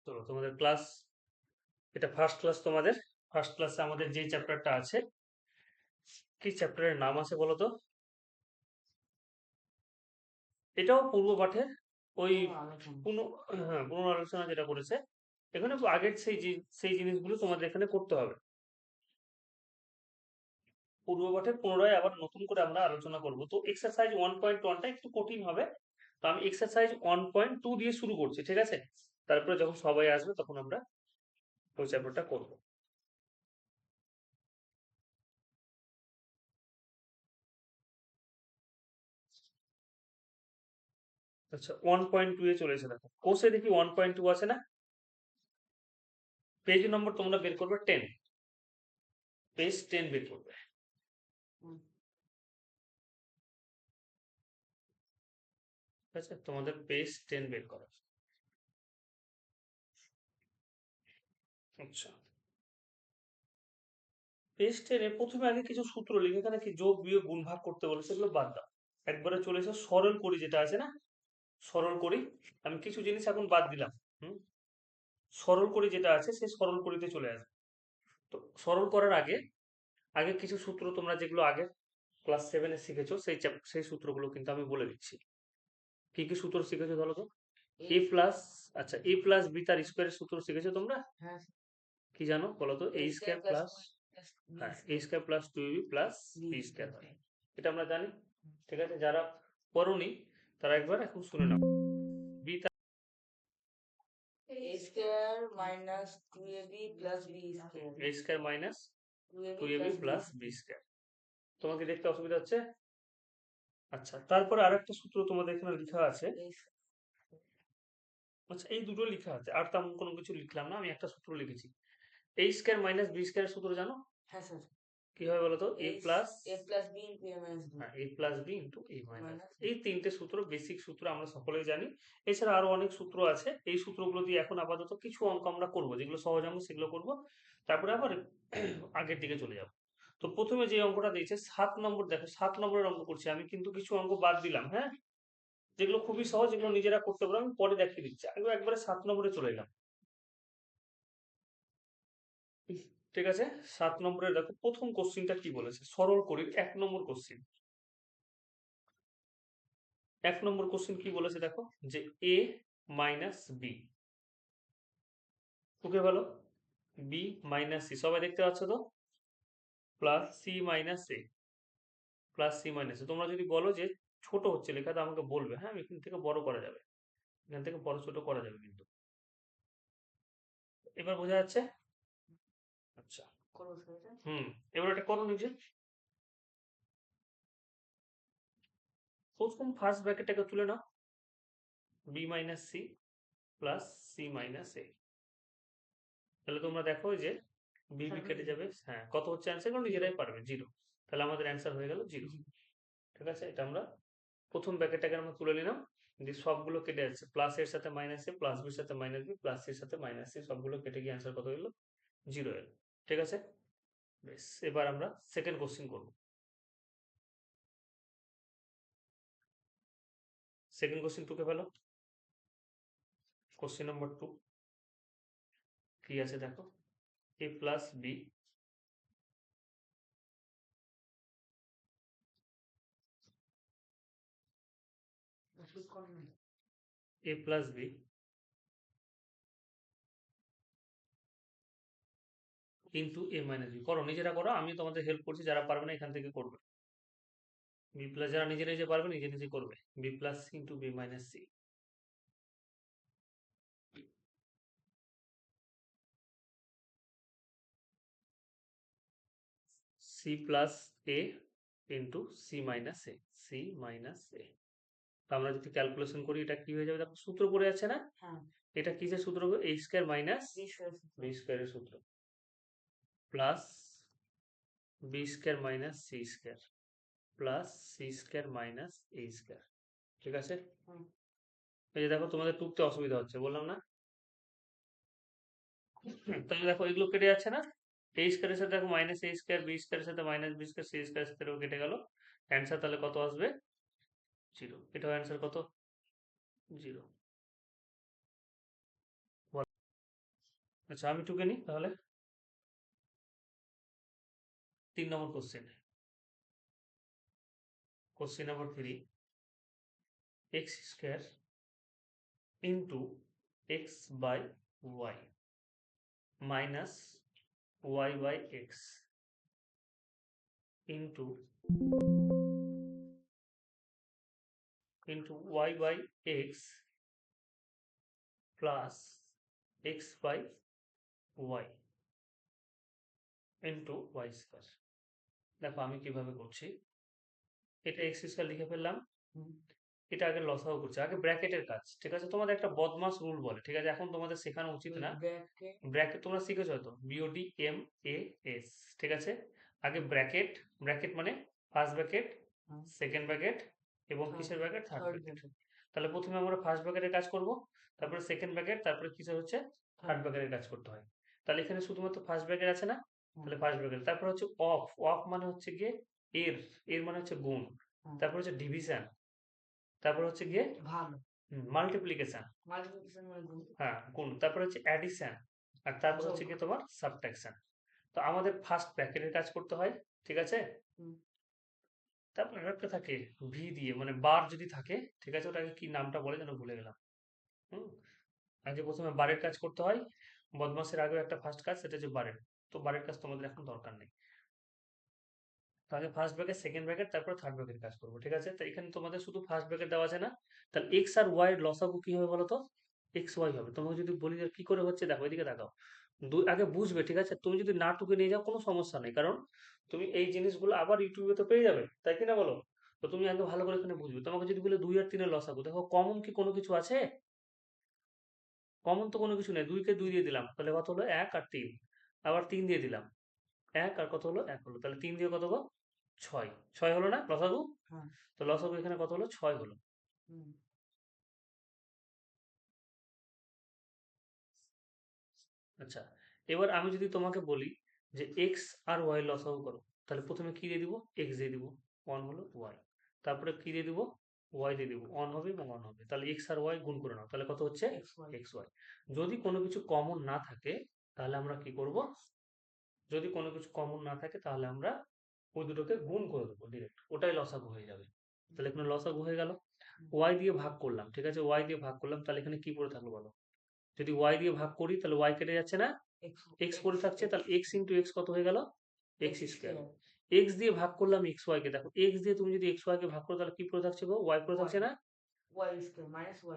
তো তোমাদের ক্লাস, এটা ফার্স্ট ক্লাস তোমাদের। ফার্স্ট ক্লাসে আমাদের যে চ্যাপ্টারটা আছে, কি চ্যাপ্টারের নাম আছে বলো তো? এটাও পূর্ব পাঠের ওই পুনঃ হ্যাঁ, পুনরালোচনা যেটা করেছে এখানে আগের সেই জিনিসগুলো তোমাদের এখানে করতে হবে। পূর্ব পাঠের পুনরায় আবার নতুন করে আমরা আলোচনা করব। তো এক্সারসাইজ 1.1টা একটু কঠিন হবে, তো আমি এক্সারসাইজ 1.2 দিয়ে শুরু করছি, ঠিক আছে? তারপরে যখন সবাই আসবে তখন আমরা ওই চ্যাপ্টারটা করব। আচ্ছা, 1.2 এ চলে এসে দেখো, কোর্সে দেখি 1.2 আছে না? পেজ নম্বর তোমরা বের করবে 10, পেজ 10 বের করবে। ঠিক আছে, তোমাদের পেজ 10 বের করো। আচ্ছা, পেজ 10 প্রথমে আগে কিছু সূত্র লিখে, এখানে কি যোগ বিয়োগ গুণ ভাগ করতে বলে সেগুলো বাদ দাও। একবারে চলে এসো সরল করি, যেটা আছে না সরল করি। আমি কিছু জিনিস এখন বাদ দিলাম। হুম, সরল করি যেটা আছে সেই সরল করিতে চলে আসবে। তো সরল করার আগে আগে কিছু সূত্র তোমরা যেগুলো আগে ক্লাস 7-এ শিখেছো সেই সূত্রগুলো কিন্তু আমি বলে দিচ্ছি। কি কি সূত্র শিখেছো বলো তো? এ প্লাস, আচ্ছা, এ প্লাস বি তার স্কোয়ারের সূত্র শিখেছো তোমরা? কি জানো বলো তো? এ স্কোয়ার প্লাস, হ্যাঁ, A square plus 2ab plus B square হয়, এটা আমরা জানি। ঠিক আছে, যারা পড়োনি তারা একবার এখন শুনে নাও। B a square minus 2ab plus b square. A square minus 2ab plus B square. তোমাকে দেখতে অসুবিধা হচ্ছে? আচ্ছা, তারপরে আরেকটা সূত্র তোমাদের এখানে লেখা আছে। আচ্ছা, এই দুটো লেখা আছে, আর তেমন কোনো কিছু লিখলাম না, আমি একটা সূত্র লিখেছি। A square minus B square সূত্র জানো? হ্যাঁ স্যার। কি হবে বলো তো? A plus b into a minus b. হ্যাঁ, A plus B into A minus. এই তিনটে সূত্র বেসিক সূত্র আমরা সকলেই জানি। এছাড়া আরো অনেক সূত্র আছে, এই সূত্রগুলো দিয়ে এখন আপাতত কিছু অঙ্ক আমরা করব, যেগুলো সহজ অঙ্ক সেগুলো করব, তারপরে আবার আগের দিকে চলে যাব। তো প্রথমে যে অঙ্কটা দিয়েছে 7 নম্বর, দেখো 7 নম্বরের অঙ্ক করছি আমি, কিন্তু কিছু অঙ্ক বাদ দিলাম, হ্যাঁ, যেগুলো খুবই সহজ, যেগুলো নিজেরা করতে পারো, আমি পরে দেখিয়ে দিচ্ছি। আগে একবারে 7 নম্বরে চলে এলাম। ঠিক আছে, 7 নম্বরে দেখো প্রথম কোশ্চিনটা কি বলেছে, সরল করি 1 নম্বর কোশ্চিন। 1 নম্বর কোশ্চিন কি বলেছে দেখো, যে এ মাইনাস বি, ওকে বলো, বি মাইনাস সি, সবাই দেখতে পাচ্ছ তো? প্লাস সি মাইনাস এ, প্লাস সি মাইনাস এ। তোমরা যদি বলো যে ছোট হচ্ছে লেখাটা আমাকে বলবে, হ্যাঁ, আমি এখান থেকে বড় করা যাবে, এখান থেকে বড় ছোট করা যাবে কিন্তু। এবার বোঝা যাচ্ছে? আচ্ছা, হুম, এবার এটা করো নিজে। প্রথম ফার্স্ট ব্র্যাকেটটাকে তুলে নাও, B minus C plus C minus A. তাহলে তোমরা দেখো যে বি বি কেটে যাবে, হ্যাঁ, কত হচ্ছে অ্যান্সার, কারণ নিজেরাই পারবে, 0। তাহলে আমাদের অ্যান্সার হয়ে গেল 0। ঠিক আছে, এটা আমরা প্রথম ব্র্যাকেটটাকে আমরা তুলে নিলাম, দিয়ে সবগুলো কেটে যাচ্ছে, প্লাস এর সাথে মাইনাস এ, প্লাস বির সাথে মাইনাস বি, প্লাস এর সাথে মাইনাস সি, সবগুলো কেটে গিয়ে অ্যান্সার কত হলো? 0 এলো। ঠিক আছে, বেশ, এবার আমরা সেকেন্ড কোশ্চিন করব। সেকেন্ড কোশ্চিন টুকে ফেলো। কোশ্চিন নম্বর 2 কি আছে দেখো, এ plus B A plus B into A minus B. করো, নিজেরা করো, আমি তোমাদের হেল্প করছি, যারা পারবে না এখান থেকে করবে। বি প্লাস, যারা নিজে নিজে পারবে নিজে নিজে করবে, B plus into B minus C. C plus A into C minus A, C minus A. আমরা যদি ক্যালকুলেশন করি এটা কি হয়ে যাবে দেখো, সূত্র পড়ে আছে না? এটা কিসের সূত্র? এ স্কোয়ার মাইনাস বি স্কোয়ারের সূত্র, plus B square minus C square plus C square minus A square. ঠিক আছে, এই যে দেখো তোমাদের টুকতে অসুবিধা হচ্ছে, বললাম না? তাহলে দেখো এগুলো কেটে যাচ্ছে না, এ স্কোয়ারের সাথে দেখো মাইনাস এ স্কোয়ার, বি স্কোয়ারের সাথে মাইনাস বি স্কোয়ার, সি স্কোয়ারের সাথে কেটে গেল, অ্যান্সার তাহলে কত আসবে? 0। এটাও অ্যান্সার কত? 0। আচ্ছা আমি টুকে নিই তাহলে 3 নম্বর question number 3 x square into X by Y minus Y by X into y by x plus x by y into y square. দেখো আমি কিভাবে করছি, এটা x স্কয়ার লিখে ফেললাম, এটা আগে লসাগু করছি, আগে ব্র্যাকেটের কাজ, ঠিক আছে? তোমাদের একটা বদমাস রুল বলে, ঠিক আছে? এখন তোমাদের শেখানো উচিত না। ব্র্যাকেট তোমরা শিখেছো হয়তো, বিওডি এম এ এস, ঠিক আছে? আগে ব্র্যাকেট, ব্র্যাকেট মানে ফার্স্ট ব্র্যাকেট, সেকেন্ড ব্র্যাকেট এবং কিসের ব্র্যাকেট? Third bracket. তাহলে প্রথমে আমরা ফার্স্ট ব্র্যাকেটের কাজ করব, তারপরে সেকেন্ড ব্র্যাকেট, তারপরে কিসের হচ্ছে থার্ড ব্র্যাকেটের কাজ করতে হয়। তাহলে এখানে শুধুমাত্র ফার্স্ট ব্র্যাকেট আছে না, তাহলে ফার্স্ট ব্র্যাকেট, তারপর হচ্ছে অফ, অফ মানে হচ্ছে গিয়ে এর, এর মানে হচ্ছে গুণ, তারপর হচ্ছে ডিভিশন, তারপর হচ্ছে গিয়ে ভাগ, মাল্টিপ্লিকেশন, মাল্টিপ্লিকেশন মানে গুণ, হ্যাঁ গুণ, তারপর হচ্ছে অ্যাডিশন, আর তারপর হচ্ছে গিয়ে তোমার সাবট্রাকশন। তো আমাদের ফার্স্ট ব্র্যাকেটের কাজ করতে হয়, ঠিক আছে? তারপর একটা থাকে ভি দিয়ে, মানে বার যদি থাকে, ঠিক আছে? ওটাকে কি নামটা বলে যেন ভুলে গেলাম। আগে প্রথমে বারের কাজ করতে হয়, বদমাসের আগেও একটা ফার্স্ট কাজ, সেটা হচ্ছে বারের। তো বারের কাজ তোমাদের এখন দরকার নেই, তাহলে ফার্স্ট ব্র্যাকেট, সেকেন্ড ব্র্যাকেট, তারপর থার্ড ব্র্যাকেট কাজ করবো, ঠিক আছে? তো এখানে তোমাদের শুধু ফার্স্ট ব্র্যাকেট দেওয়া আছে না, তাহলে এক্স আর ওয়াই এর লসাগু কি হবে বলো তো? এক্স ওয়াই হবে। তোমাকে যদি বলি যে কি করে হচ্ছে, দেখো এদিকে দেখাও, আগে বুঝবে, ঠিক আছে? তুমি যদি না টুকে নিয়ে যাও কোনো সমস্যা নেই, কারণ তুমি এই জিনিসগুলো আবার ইউটিউবে তো পেয়ে যাবে, তাই কি না বলো? তো তুমি আগে ভালো করে এখানে বুঝবে। তোমাকে যদি বলে 2 আর 3 এর লসাগু, দেখো কমন কি কোনো কিছু আছে? কমন তো কোনো কিছু নেই, 2 কে 2 দিয়ে দিলাম, তাহলে কত হলো? 1 আর 3, আবার 3 দিয়ে দিলাম, 1 আর কত হলো? 1 হলো, তাহলে 3 দিয়ে কত গো? 6, 6 হলো না লসাগু? তো লসাগু এখানে কত হলো? 6 হলো। আচ্ছা, এবার আমি যদি তোমাকে বলি যে এক্স আর ওয়াই লসাগু করো, তাহলে প্রথমে কি দিয়ে দিব? এক্স দিয়ে দিব, 1 হলো ওয়াই, তারপরে কি দিয়ে দিব? ওয়াই দিয়ে দিব, 1 হবে এবং 1 হবে, তাহলে এক্স আর ওয়াই গুণ করে নাও, তাহলে কত হচ্ছে? X Y. যদি কোনো কিছু কমন না থাকে তাহলে আমরা কি করব? যদি কোনো কিছু কমন না থাকে তাহলে আমরা ওই দুটোকে গুণ করে দেবো ডিরেক্ট, ওটাই লসাগু হয়ে যাবে। তাহলে এখানে লসাগু হয়ে গেল, ওয়াই দিয়ে ভাগ করলাম, ঠিক আছে? ওয়াই দিয়ে ভাগ করলাম, তাহলে এখানে কি পড়ে থাকলো বলো? যদি ওয়াই দিয়ে ভাগ করি তাহলে ওয়াই কেটে যাচ্ছে না, এক্স পড়ে থাকছে, তাহলে এক্স ইন্টু এক্স কত হয়ে গেল? X square. এক্স দিয়ে ভাগ করলাম এক্স ওয়াই কে, দেখো এক্স দিয়ে তুমি যদি এক্স ওয়াই কে ভাগ করো তাহলে কি পড়ে থাকছে গো? ওয়াই পড়ে থাকছে না,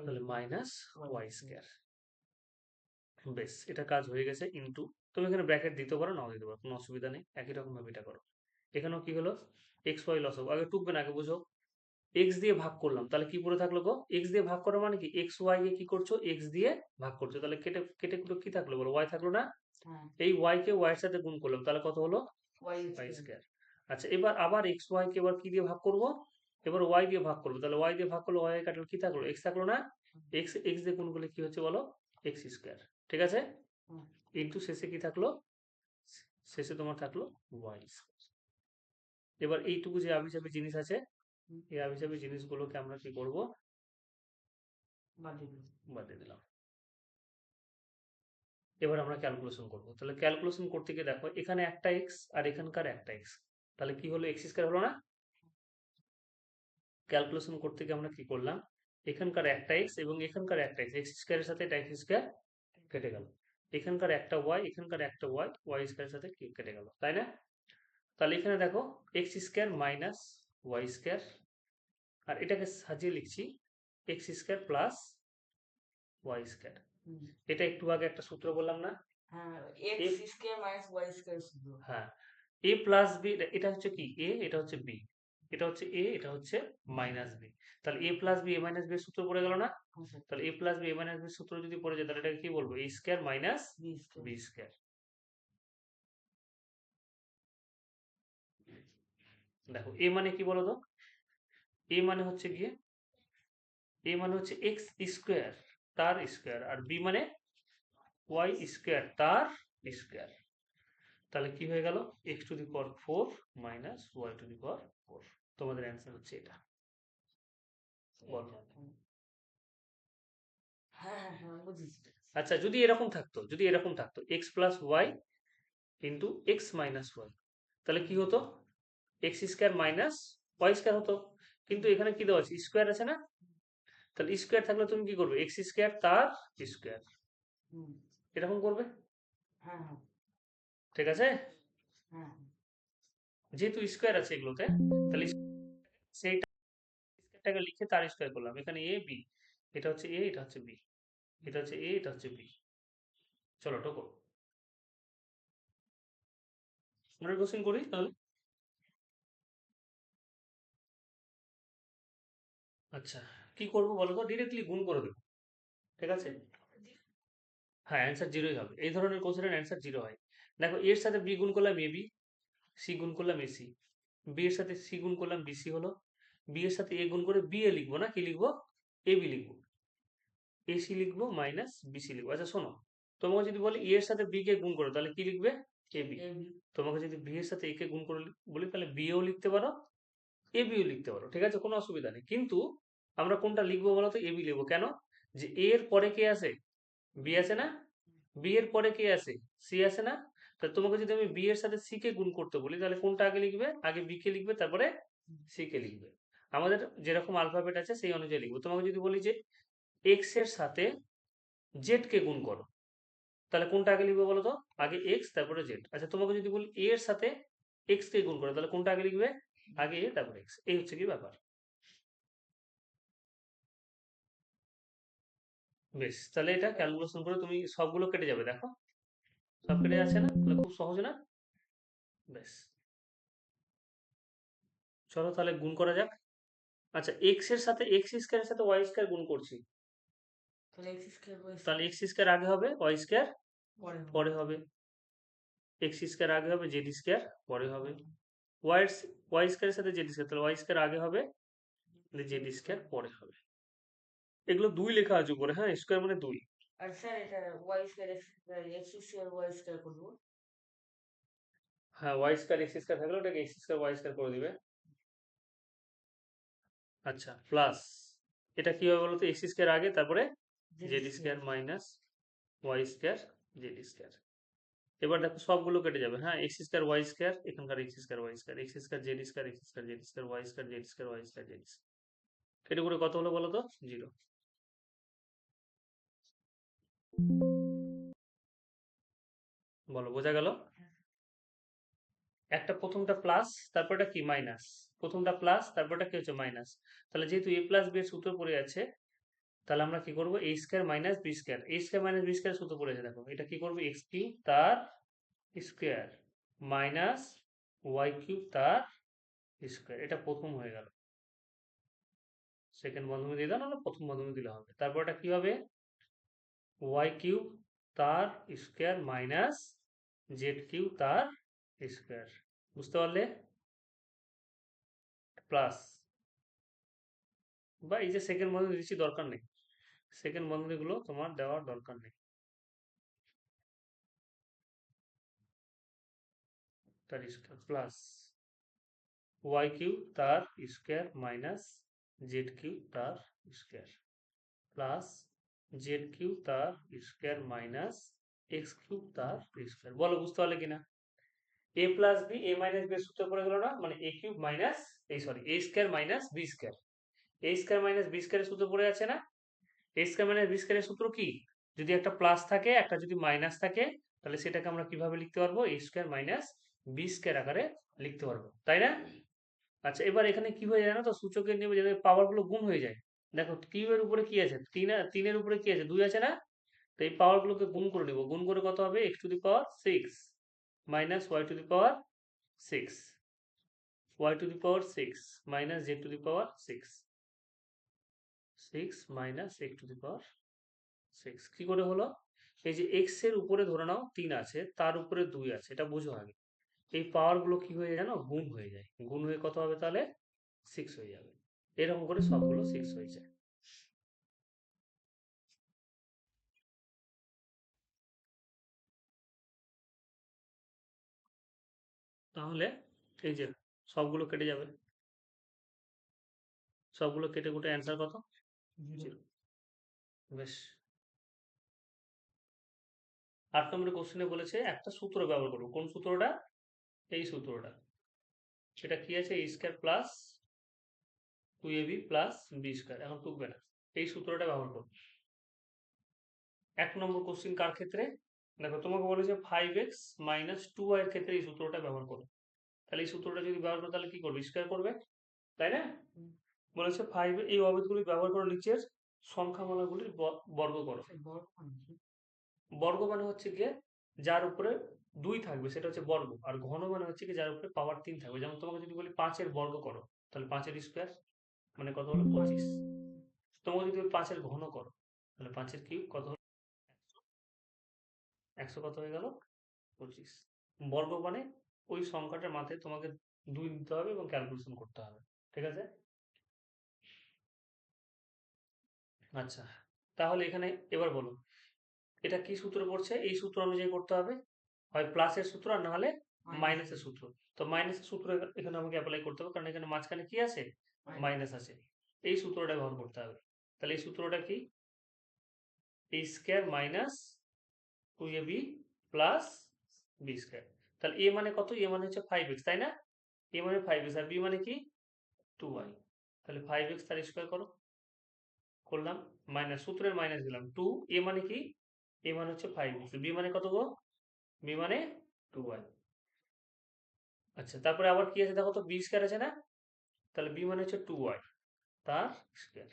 তাহলে মাইনাস ওয়াই স্কোয়ার। বেশ, এটা কাজ হয়ে গেছে। ইন্টু, তুমি এখানে ব্র্যাকেট দিতে পারো, নাও দিতে পারো, কোনো অসুবিধা নেই, একই রকম ভাবে এটা করো। এখানেও কি হলো? এক্স ওয়াই লসাগু, আগে টুকবে না, আগে বুঝো। এক্স দিয়ে ভাগ করলাম, তাহলে কি পড়ে থাকলো গো? এক্স দিয়ে ভাগ করা মানে কি? এক্স ওয়াই কে কি করছো? এক্স দিয়ে ভাগ করছো, তাহলে কেটে কেটে কি থাকলো বলো? ওয়াই থাকলো না? এই ওয়াই কে ওয়াই এর সাথে গুণ করলাম, তাহলে কত হলো? Y square. আচ্ছা, এবার আবার এক্স ওয়াই কে এবার কি দিয়ে ভাগ করব? এবার ওয়াই দিয়ে ভাগ করবো, তাহলে ওয়াই দিয়ে ভাগ করলে ওয়াই কাটলো, কি থাকলো? এক্স থাকলো না? এক্স এক্স দিয়ে গুণ করলে কি হচ্ছে বলো? এক্স স্কয়ার, ঠিক আছে? ইন্টু শেষে কি থাকলো? শেষে তোমার থাকলো ওয়াই স্কয়ার। এবার এইটুকু যে আবিজাবি জিনিস আছে, এই আবিজাবি জিনিসগুলোকে আমরা কি করব? বাদ দিয়ে দিলাম। এবার আমরা ক্যালকুলেশন করব, তাহলে ক্যালকুলেশন করতে গিয়ে দেখো এখানে একটা এক্স আর এখানকার একটা এক্স, তাহলে কি হলো? এক্স স্কয়ার হলো না? ক্যালকুলেশন করতে গিয়ে আমরা কি করলাম? এখানকার একটা এক্স এবং এখানকার একটা এক্স, এক্স স্কয়ারের সাথে এটা এক্স স্কয়ার কেটে গেল, এখানকার একটা ওয়াই, এখানকার একটা ওয়াই, ওয়াই স্কয়ারের সাথে কেটে গেল, তাই না? তাহলে এখানে দেখো X square minus Y square, আর এটাকে সাজিয়ে লিখছি X square plus Y square. এটা একটু আগে একটা সূত্র বললাম না? হ্যাঁ, এ প্লাস বি, এটা হচ্ছে কি? এ, এটা হচ্ছে বি, এটা হচ্ছে এ, এটা হচ্ছে মাইনাস বি, তাহলে এ plus B A minus B সূত্র পড়ে গেল না? তাহলে এ plus B A minus B সূত্র যদি পড়ে যায় তাহলে এটাকে কি বলবো? এ স্কয়ার মাইনাস বি স্কয়ার। দেখো এ মানে কি বলো তো? এ মানে হচ্ছে গিয়ে, এ মানে হচ্ছে এক্স স্কয়ার তার স্কয়ার, আর বি মানে ওয়াই স্কয়ার তার স্কয়ার। তাহলে কি হয়ে গেল? X to the power 4 minus Y to the power 4। তোমাদের অ্যান্সার হচ্ছে এটা। বলো। আচ্ছা, যদি এরকম থাকতো X plus Y into X minus Y, তাহলে কি হতো? X square minus Y square হতো। কিন্তু এখানে কি দেওয়া আছে? স্কোয়ার আছে না? তাহলে স্কোয়ার থাকলে তুমি কি করবে? এক্স স্কোয়ার তার স্কোয়ার, হুম, এরকম করবে। হ্যাঁ হ্যাঁ ঠিক আছে? হ্যাঁ যেহেতু স্কোয়ার আছে এগুলোতে, তাহলে সেইটা স্কোয়ারটাকে লিখে তার স্কোয়ার করলাম। এখানে এ বি, এটা হচ্ছে এ, এটা হচ্ছে বি, এটা হচ্ছে এ, এটা হচ্ছে বি। চলো টোকো পরের কোশ্চেন করি তাহলে। আচ্ছা, কি করবো বলো তো? ডিরেক্টলি গুণ করে দেবো। ঠিক আছে? হ্যাঁ, অ্যান্সার জিরোই হবে। এই ধরনের কোশ্চেনের অ্যান্সার জিরো হয়। দেখো, এর সাথে বি গুণ করলাম এ বি, সি গুণ করলাম এসি, বি এর সাথে সি গুণ করলাম বিসি হলো, বি এর সাথে এ গুণ করে বি এ লিখবো না, কি লিখবো? এ বি লিখবো। এসি লিখবো মাইনাস বিসি লিখবো। আচ্ছা শোনো, তোমাকে যদি বলি এ এর সাথে বি কে গুণ করো, তাহলে কি লিখবে? A B. এবি তোমাকে যদি বি এর সাথে এ কে গুণ করে বলি, তাহলে বি এও লিখতে পারো, এ বিও লিখতে পারো। ঠিক আছে, কোনো অসুবিধা নেই। কিন্তু আমরা কোনটা লিখবো বলো তো? এ বি লিখবো। কেন? যে এ এর পরে কে আছে? বি আছে না? বি এর পরে কে আছে? সি আছে না? তাহলে তোমাকে যদি আমি বি এর সাথে সি কে গুণ করতে বলি, তাহলে কোনটা আগে লিখবে? আগে বি কে লিখবে, তারপরে সি কে লিখবে। আমাদের যেরকম আলফাবেট আছে সেই অনুযায়ী লিখবো। তোমাকে যদি বলি যে এক্স এর সাথে জেড কে গুণ করো, তাহলে কোনটা আগে লিখবে বলো তো? আগে এক্স তারপরে জেড। আচ্ছা, তোমাকে যদি বলি এ এর সাথে এক্স কে গুণ করো, তাহলে কোনটা আগে লিখবে? আগে এ তারপরে এক্স। এই হচ্ছে কি ব্যাপার। বেশ, তাহলে এটা ক্যালকুলেশন করে তুমি সবগুলো কেটে যাবে। দেখো, সব কেটে যাচ্ছে না? তাহলে খুব সহজ না? বেশ, চলো তাহলে গুণ করা যাক। আচ্ছা, এক্স এর সাথে এক্স স্কোয়ারের সাথে ওয়াই স্কোয়ার গুণ করছি, তাহলে এক্স স্কোয়ার ওয়াই তাহলে স্কোয়ার এক্স স্কোয়ার আগে হবে, ওয়াই স্কোয়ার পরে হবে। পরে হবে। এক্স স্কোয়ার আগে হবে, জেড স্কোয়ার পরে হবে। ওয়াই ওয়াই স্কোয়ারের সাথে জেড স্কোয়ার, তাহলে ওয়াই স্কোয়ার আগে হবে, জেড স্কোয়ার পরে হবে। এগুলো দুই লেখা আছে উপরে, হ্যাঁ, স্কোয়ার মানে দুই। আর স্যার এটা Y square X square Y square করবো। হ্যাঁ, ওয়াই স্কোয়ার এক্স স্কোয়ার থাকলে ওটাকে এক্স স্কোয়ার ওয়াই স্কোয়ার করে দিবে। আচ্ছা, প্লাস এটা কি হবে বলতো? এক্স স্কোয়ার আগে, তারপরে Z Z square square minus Y square Z square. এবার দেখো সবগুলো কেটে যাবে। হ্যাঁ, এক্স স্কোয়ার ওয়াই স্কোয়ার, এখানকার X square Y square, X square Z square, X square Z square Y square Z square Y square Z square. কেটে করে কত হলো বলো তো? জিরো। বলো, বোঝা গেল? একটা প্রথমটা প্লাস, তারপরটা কি? মাইনাস। প্রথমটা প্লাস, তারপরটা কি হচ্ছে? মাইনাস। তাহলে যেহেতু এ প্লাস বি এর সূত্র পড়ে আছে, তাহলে আমরা কি করবো? এ স্কোয়ার মাইনাস বি স্কোয়ার, এ স্কোয়ার মাইনাস বি স্কোয়ার সূত্র পড়ে আছে, দেখো এটা কি করবো? এক্স কিউব তার স্কোয়ার মাইনাস ওয়াই কিউব তার স্কোয়ার। এটা প্রথম হয়ে গেল। সেকেন্ড বন্ধনী দিয়ে দাও, না প্রথম বন্ধনী দিলে হবে। তারপর এটা কি হবে? ওয়াই কিউব তার স্কোয়ার মাইনাস জেড কিউব তার স্কোয়ার। বুঝতে পারলে? প্লাস, বা এই যে সেকেন্ড বন্ধনী দিচ্ছি দরকার নেই, সেকেন্ড বন্ধনীগুলো তোমার দেওয়ার দরকার নেই। তার স্কোয়ার প্লাস ওয়াই কিউব তার স্কোয়ার মাইনাস জেড কিউব তার স্কোয়ার প্লাস জেড কিউব তার স্কোয়ার মাইনাস এক্স কিউব তার স্কোয়ার। বলো, বুঝতে পারলে কিনা? এ plus B, A minus B সূত্র পড়ে গেল না? মানে এ কিউব মাইনাস, এই সরি, এ স্কোয়ার মাইনাস বি স্কোয়ার, এ স্কোয়ার মাইনাস বি স্কোয়ারের সূত্র পড়ে আছে না? এ স্কোয়ার মাইনাস বি স্কোয়ারের সূত্র কি? যদি একটা প্লাস থাকে, একটা যদি মাইনাস থাকে, তাহলে সেটাকে আমরা কিভাবে লিখতে পারবো? এ স্কোয়ার মাইনাস বি স্কোয়ার আকারে লিখতে পারবো, তাই না? আচ্ছা, এবার এখানে কি হয়ে যায় না তো? সূচকের নেমে যাদের পাওয়ার গুলো গুণ হয়ে যায়। দেখো, কিউবের উপরে কি আছে? তিনের উপরে কি আছে? 2 আছে না? তো এই পাওয়ার গুলোকে গুণ করে নিব। গুণ করে কত হবে? X to the power 6 minus Y to the power 6, Y to the power 6 minus Z to the power 6 minus X to the power 6। কি করে হলো? এই যে এক্স এর উপরে ধরে নাও 3 আছে, তার উপরে 2 আছে, এটা বুঝো আগে। এই পাওয়ার গুলো কি হয়ে যায় জানো? গুণ হয়ে যায়। গুণ হয়ে কত হবে তাহলে? 6 হয়ে যাবে। এরকম করে সবগুলো 6 হয়ে যায়। তাহলে এই যে সবগুলো কেটে যাবে, সবগুলো কেটে কুটে অ্যান্সার কত? জিরো। 0। বেশ, 8 নম্বরের কোশ্চেনে বলেছে একটা সূত্র ব্যবহার করবো। কোন সূত্রটা? এই সূত্রটা। সেটা কি আছে? a square plus 2ab plus b square. এখন টুকবে না, এই সূত্রটা ব্যবহার করবো। 1 নম্বর কোশ্চেন কার ক্ষেত্রে? দেখো তোমাকে বলেছে 5x মাইনাস 2y এর ক্ষেত্রে এই সূত্রটা ব্যবহার করো। তাহলে এই সূত্রটা যদি ব্যবহার করো তাহলে কি করবে? স্কয়ার করবে, তাই না? বলেছে 5 এই অবেধগুলি ব্যবহার করো, নিচের সংখ্যামালাগুলির বর্গ করো। বর্গ মানে হচ্ছে গিয়ে যার উপরে 2 থাকবে সেটা হচ্ছে বর্গ, আর ঘন মানে হচ্ছে কি যার উপরে পাওয়ার 3 থাকবে। যেমন তোমাকে যদি বলি 5 এর বর্গ করো, তাহলে 5 এর স্কয়ার মানে কত হলো? 25। তোমাকে যদি বলি 5 এর ঘন করো, তাহলে 5 এর কিউব কত হলো? 100 কত হয়ে গেল? 25। বর্গ মানে ওই সংখ্যাটার মাথায় তোমাকে 2 নিতে হবে এবং ক্যালকুলেশন করতে হবে। ঠিক আছে? আচ্ছা, তাহলে এখানে এবার বলো এটা কি সূত্র পড়ছে? এই সূত্র অনুযায়ী করতে হবে, হয় প্লাসের সূত্র আর না হলে মাইনাসের সূত্র। তো মাইনাসের সূত্র এখানে আমাকে অ্যাপ্লাই করতে হবে, কারণ এখানে মাঝখানে কি আছে? মাইনাস আছে। এই সূত্রটা ব্যবহার করতে হবে। তাহলে এই সূত্রটা কি? a square minus 2ab plus b square. তাহলে a মানে কত? a মানে হচ্ছে 5x, তাই না? a মানে 5x আর b মানে কি? 2y। তাহলে 5x তার স্কয়ার করো, করলাম। মাইনাস, সূত্রের মাইনাস দিলাম। 2 a মানে কি? a মানে হচ্ছে 5x, b মানে কত গো? b মানে 2y। আচ্ছা, তারপরে আবার কি আছে দেখো তো? b স্কয়ার আছে না? তাহলে b মানে হচ্ছে 2y তার স্কয়ার।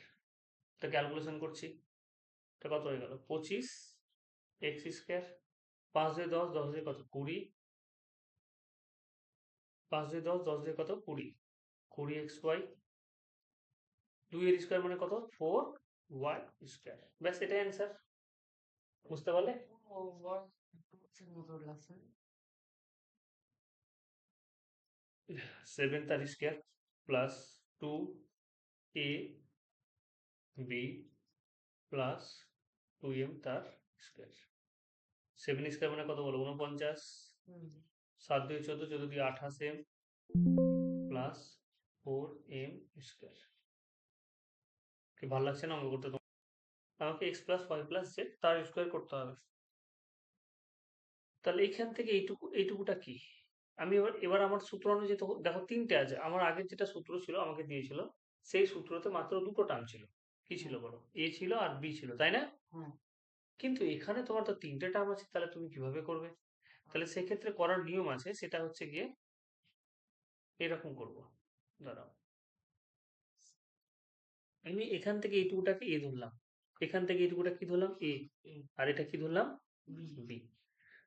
এটা ক্যালকুলেশন করছি, এটা কত হয়ে গেল? 25 x স্কয়ার। 5 2 10, 10 2 কত? 20। 5 2 10, 10 2 কত? 20। 20xy। 2 এর স্কয়ার মানে কত? 4y square. ব্যাস, এটাই অ্যান্সার। বুঝতে পারলে? 7 তার square plus 2ab plus 2m তার স্কয়ার। 7 স্কয়ার মানে কত বলো? 49। 7 2 14, 14 2 28m প্লাস 4m স্কয়ার। কি ভালো লাগছে না অঙ্ক করতে? আমাকে x plus y plus z তার স্কয়ার করতে হবে। তাহলে এখান থেকে এইটুকুটা কি? আমি এবার আমার সূত্র অনুযায়ী তো দেখো 3টে আছে। আমার আগের যেটা সূত্র ছিল আমাকে দিয়েছিল, সেই সূত্রতে মাত্র 2টো টার্ম ছিল। কি ছিল বলো? a ছিল আর b ছিল, তাই না? কিন্তু এখানে তোমার তো 3টে টার্ম আছে, তাহলে তুমি কিভাবে করবে? তাহলে সেক্ষেত্রে করার নিয়ম আছে, সেটা হচ্ছে গিয়ে এরকম করব। দাঁড়াও, আমি এখান থেকে এইটুকুটাকে a ধরলাম, এখান থেকে এইটুকুটা কি ধরলাম? a, আর এটা কি ধরলাম? b।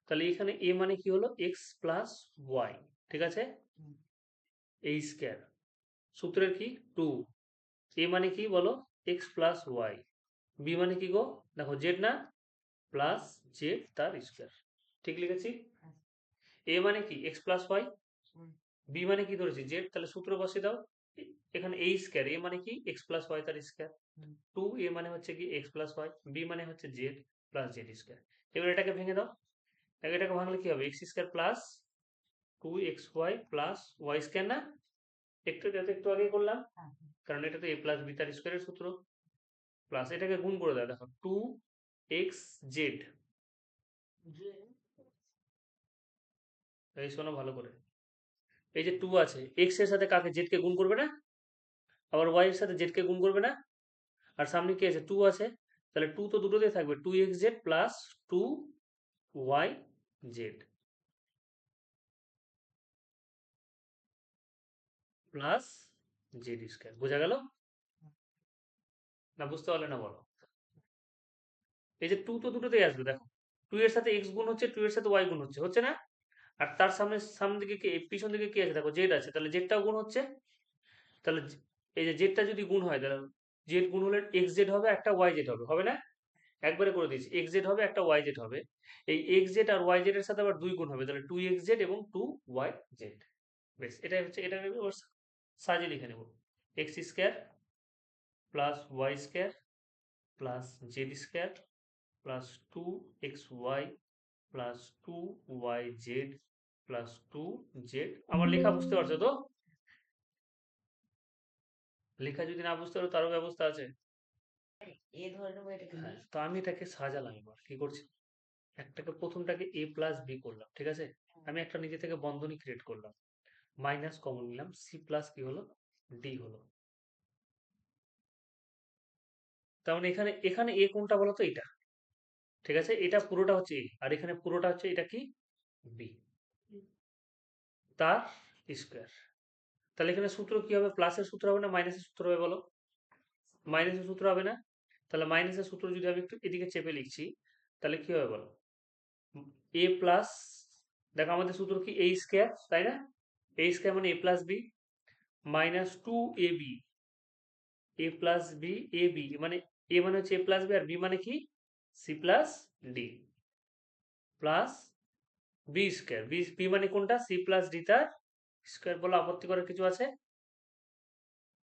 তাহলে এখানে a মানে কি হলো? x প্লাস y, ঠিক আছে? a square. সূত্রের কি? 2। a মানে কি বলো? x plus y। b মানে কি গো? দেখো z না, প্লাস z তার স্কয়ার। ঠিক লিখেছি? a মানে কি? x plus y। b মানে কি ধরেছি? z। তাহলে সূত্র বসিয়ে দাও। এখানে a স্কয়ার, a মানে কি? x প্লাস y তার স্কয়ার। 2a মানে হচ্ছে কি? x plus y। b মানে হচ্ছে z প্লাস z স্কয়ার। এবার এটাকে ভেঙে দাও। এটাকে ভাঙলে কি হবে? x square plus 2xy plus y square না? একটু আগে করলাম, কারণ এটা তো a প্লাস b তার স্কয়ারের সূত্র। প্লাস এটাকে গুণ করে দাও, দেখো 2xz। এই শোনো ভালো করে, এই যে 2 আছে, x এর সাথে কাকে? z কে গুণ করবে না? আবার y এর সাথে z কে গুণ করবে না? আর সামনে কি আছে? 2 আছে। তাহলে 2 তো দুটোতেই থাকবে, 2xz plus 2yz plus z square. বোঝা গেল না? বুঝতে পারলে না বলো? এই যে 2 তো দুটোতেই আসবে, দেখো 2 এর সাথে x গুণ হচ্ছে, 2 এর সাথে y গুণ হচ্ছে, হচ্ছে না? আর তার সামনের দিকে কি, পিছন দিকে কি আছে? দেখো z আছে, তাহলে জেডটাও গুণ হচ্ছে। তাহলে এই যে জেডটা যদি গুণ হয়, তাহলে জেড গুণ হলে এক্স জেড হবে, একটা ওয়াই জেড হবে, হবে না? একবারে করে দিয়েছি, এক্স জেড হবে, একটা ওয়াই জেড হবে। এই এক্স জেড আর ওয়াই জেড এর সাথে আবার 2 গুণ হবে, তাহলে 2xz এবং 2yz। বেশ, এটাই হচ্ছে, এটা সাজিয়ে লিখে নেব। X square plus Y square plus Z square plus 2xy plus 2yz plus 2z। আমার লেখা বুঝতে পারছো তো? লেখা যদি না বুঝতে পারো তারও ব্যবস্থা আছে। এ ধরে নেবো, এটাকে হ্যাঁ, তো আমি এটাকে সাজালাম। এবার কি করছি? একটাকে প্রথমটাকে a প্লাস বি করলাম, ঠিক আছে? আমি একটা নিজে থেকে বন্ধনী ক্রিয়েট করলাম, মাইনাস কমন নিলাম, সি প্লাস কি হলো, ডি হলো। তার মানে এখানে এখানে এ কোনটা বলো তো, এটা, ঠিক আছে? এটা পুরোটা হচ্ছে এ, আর এখানে পুরোটা হচ্ছে এটা কি, বি, তার স্কোয়ার। তাহলে এখানে সূত্র কি হবে, প্লাসের সূত্র হবে না মাইনাসের সূত্র হবে বলো? মাইনাসের সূত্র হবে না? তাহলে মাইনাসের সূত্র যদি আমি একটু এদিকে চেপে লিখছি, তাহলে কি হবে বলো, এ প্লাস, দেখো আমাদের সূত্র কি এ স্কোয়ার, তাই না? এ স্কোয়ার মানে A plus B, minus two A B, A plus B, A B মানে এ মানে হচ্ছে এ প্লাস বি, আর বি মানে কি, C plus D, plus B square, B B মানে কোনটা, সি প্লাস ডি তার স্কোয়ার। বলো, আপত্তি করার কিছু আছে?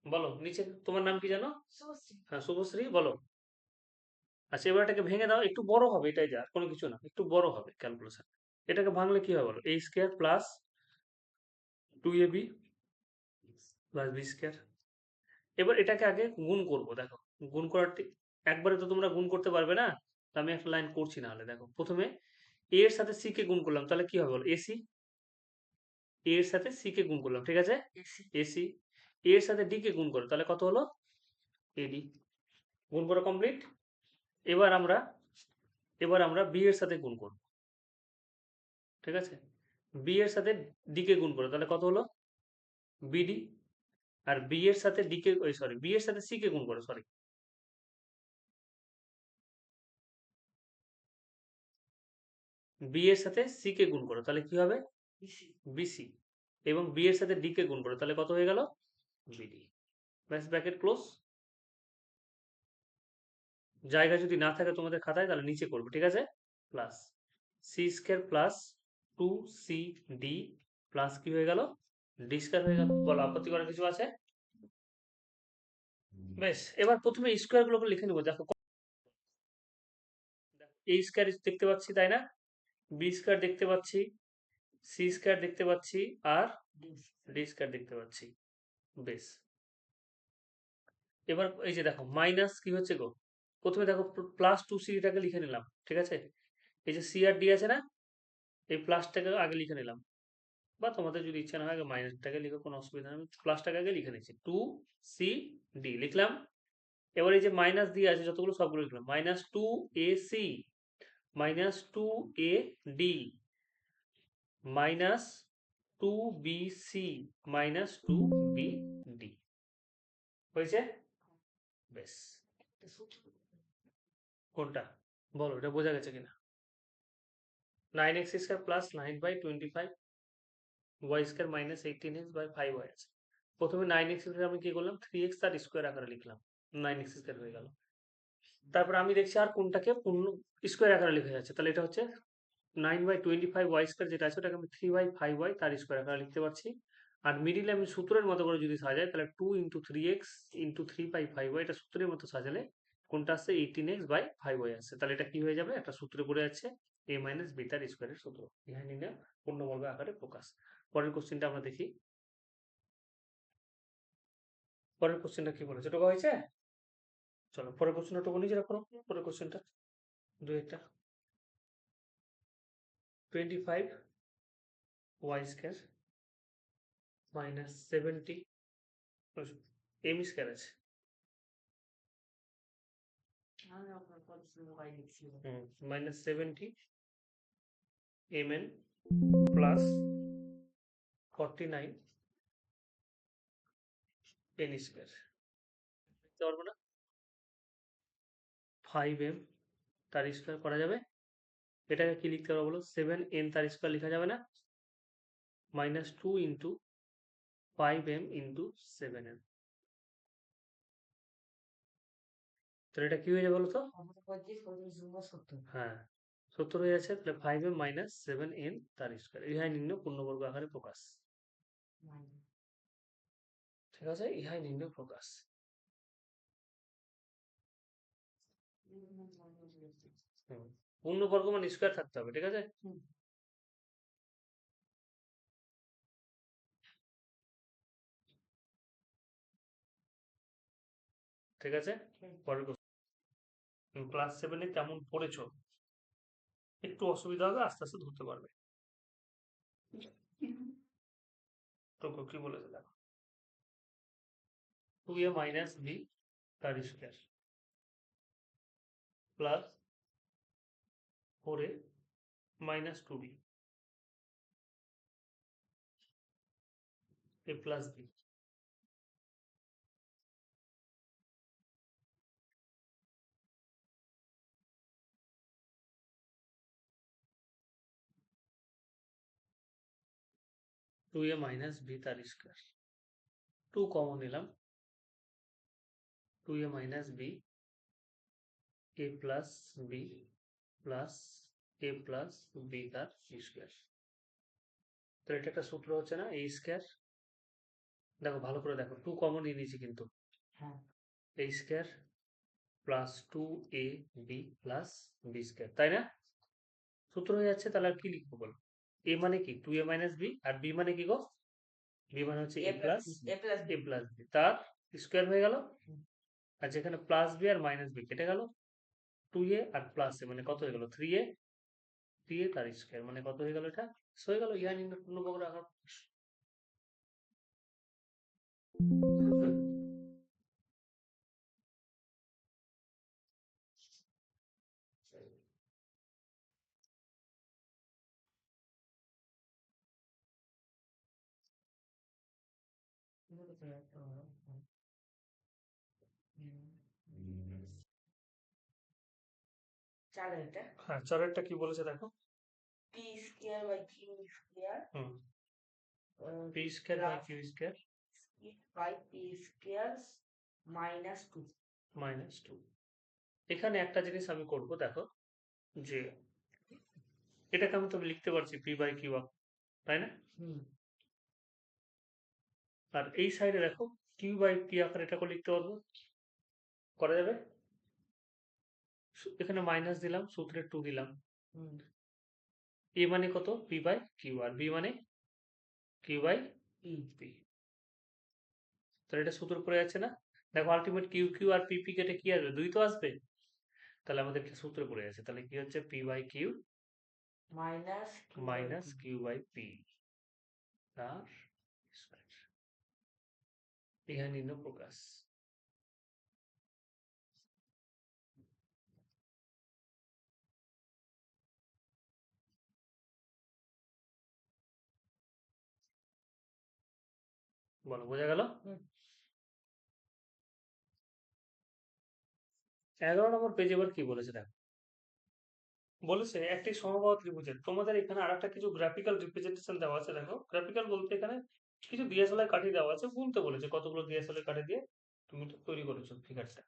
বলো, নিচে তোমার নাম কি জানো? হ্যাঁ, শুভশ্রী, বলো। আচ্ছা, এবার এটাকে ভেঙে দাও, একটু বড় হবে, এটাই যা, আর কোনো কিছু না, একটু বড় হবে ক্যালকুলেশন। এটাকে ভাঙলে কি হবে বলো, এ square plus two A B plus B square. এবার এটাকে আগে গুণ করব, দেখো গুণ করার একবারে তো তোমরা গুণ করতে পারবে না, তো আমি একটা লাইন করছি, না হলে দেখো, প্রথমে এ এর সাথে সি কে গুণ করলাম, তাহলে কি হবে বলো, এসি, এ এর সাথে সি কে গুণ করলাম, ঠিক আছে, এসি, এ এর সাথে ডি কে গুণ করো, তাহলে কত হলো, এডি। গুণ করা কমপ্লিট। এবার আমরা এবার আমরা বি এর সাথে গুণ করব, ঠিক আছে? বি এর সাথে ডি কে গুণ করো, তাহলে কত হলো, বিডি। আর বি এর সাথে ডি কে, ওই সরি, বি এর সাথে সি কে গুণ করো, সরি, বি এর সাথে সি কে গুণ করো, তাহলে কি হবে, বিসি। এবং বি এর সাথে ডি কে গুণ করো, তাহলে কত হয়ে গেল, বিডি। ব্যাস, ব্র্যাকেট ক্লোজ। জায়গা যদি না থাকে তোমাদের খাতায়, তাহলে নিচে করবে, ঠিক আছে, plus C square plus two C D plus কি হয়ে গেল, ডি স্কোয়ার হয়ে গেল। বলো, আপত্তি করার কিছু আছে? বেশ, এবার প্রথমে স্কোয়ার গুলোকে লিখে নেবো। দেখো, এ স্কোয়ার দেখতে পাচ্ছি, তাই না? বি স্কোয়ার দেখতে পাচ্ছি, সি স্কোয়ার দেখতে পাচ্ছি, আর ডি স্কোয়ার দেখতে পাচ্ছি। বেশ, এবার এই যে দেখো মাইনাস কি হচ্ছে গো, প্রথমে দেখো প্লাস টু সিটাকে লিখে নিলাম, ঠিক আছে? এই যে সি আর ডি আছে না, এই প্লাসটাকে আগে লিখে নিলাম, বা তোমাদের যদি ইচ্ছা না হয় আগে মাইনাসটাকে লিখে, কোনো অসুবিধা নেই, আমি প্লাসটাকে আগে লিখে নিচ্ছি, টু সি ডি লিখলাম। এবার এই যে মাইনাস দিয়ে আছে যতগুলো, সবগুলো লিখলাম, minus two A C, minus two A D, minus two B C, minus two B D. হয়েছে? বেশ, কোনটা বলো, এটা বোঝা গেছে কিনা? 9x square plus 9/25 Y square minus 18x/5 Y আছে। প্রথমে 9x স্কোয়ার আমি কি করলাম, 3x তার স্কোয়ার আকারে লিখলাম, 9x স্কোয়ার হয়ে গেল। তারপর আমি দেখছি আর কোনটাকে পূর্ণ স্কোয়ার আকারে লেখা যাচ্ছে, তাহলে এটা হচ্ছে 9/25 ওয়াই স্কোয়ার যেটা আছে, ওটাকে আমি 3/5y তার স্কোয়ার আকারে লিখতে পারছি। আর মিডিলে আমি সূত্রের মতো করে যদি সাজাই, তাহলে 2 × 3x × 3/5y, এটা সূত্রের মতো সাজালে কোনটা আসছে, 18x/5y আসছে। তাহলে এটা কি হয়ে যাবে, একটা সূত্রে পড়ে যাচ্ছে, a মাইনাস বি তার স্কোয়ারের সূত্র, ইহা নির্ণয় পূর্ণবর্গ আকারে প্রকাশ। পরের কোশ্চেনটা আমরা দেখি। পরের কোশ্চেনটা কি বলেছে, টোকা হয়েছে? চলো পরের কোশ্চেনটা টোকা নিজে রাখো, পরের কোশ্চেনটা দু একটা, 25y square minus 70 M square আছে, minus 70 mn plus 49 n square, লিখতে পারবো না? 5m তার স্কোয়ার করা যাবে। এটাকে কি লিখতে পারবো বলো, 7n তার স্কোয়ার লেখা যাবে না, মাইনাস 2 × 5m × 7n। তাহলে এটা কি হয়ে যাবে বলো তো, হ্যাঁ 70 হয়ে যাচ্ছে, তাহলে 5m মাইনাস 7n তার স্কোয়ার, ইহাই নির্ণয় পূর্ণবর্গ আকারে প্রকাশ। ঠিক আছে, ইহাই নির্ণয় প্রকাশ। পূর্ণবর্গ মানে স্কোয়ার থাকতে হবে, ঠিক আছে? ঠিক আছে, পরের ক্লাস 7-এ কেমন পড়েছো একটু অসুবিধা হবে, আস্তে আস্তে ধরতে পারবে। তো কি বলেছে দেখো, 2a মাইনাস বি তার square plus 4a minus 2b a plus b। 2a minus b তার স্কোয়ার, 2 কমন নিলাম, 2a minus b a plus b plus a plus b তার স্কোয়ার। তো এটা একটা সূত্র হচ্ছে না, a স্কোয়ার। দেখো ভালো করে দেখো, 2 কমন নিয়ে নিয়েছি কিন্তু, হ্যাঁ a square plus 2ab plus b square, তাই না? সূত্র হয়ে যাচ্ছে, তাহলে আর কি লিখবো বলো? a মানে কি 2a মাইনাস b, আর b মানে কি গো? b মানে হচ্ছে a প্লাস a b তার স্কোয়ার হয়ে গেল। আর যেখানে প্লাস b আর মাইনাস b কেটে গেল, 2a আর প্লাস a মানে কত হয়ে গেল? 3a, 3a তার স্কোয়ার মানে কত হয়ে গেল? এটা হয়ে গেল ইহা নির্ণয় পূর্ণবর্গ রাখার। চারের এটা হ্যাঁ, চারেরটা কি বলেছে দেখো, p square by q square p square by q square by p square minus 2। Minus 2। এখানে একটা জিনিস আমি করব, দেখো যে এটাকে আমি তো লিখতে পারছি p বাই q, তাই না? আর এই সাইডে দেখো q বাই p আকারে এটাকে লিখতে পারবো, করা যাবে? এখানে মাইনাস দিলাম, সূত্রে 2 দিলাম, a মানে কত? p বাই q, আর b মানে q বাই p। তাহলে এটা সূত্র পড়ে যাচ্ছে না? দেখো আলটিমেট কিউ কিউ আর পি পি কেটে কি আসবে? 2 তো আসবে। তাহলে আমাদের সূত্র পড়ে যাচ্ছে, তাহলে কি হচ্ছে? P by Q minus Q by P তার স্কয়ার। ইহা নির্ণয় প্রকাশ। বলো, বোঝা গেল? 11 নম্বর পেজে এবার কি বলেছে দেখো, বলেছে একটি সমবাহু ত্রিভুজের, তোমাদের এখানে আরেকটা কিছু গ্রাফিক্যাল রিপ্রেজেন্টেশন দেওয়া আছে। দেখো গ্রাফিক্যাল বলতে এখানে কিছু ডিএসএলআর কাঠি দেওয়া আছে, গুনতে বলেছে কতগুলো ডিএসএলআর কাঠি দিয়ে তুমি তো তৈরি করেছো ফিগারটা।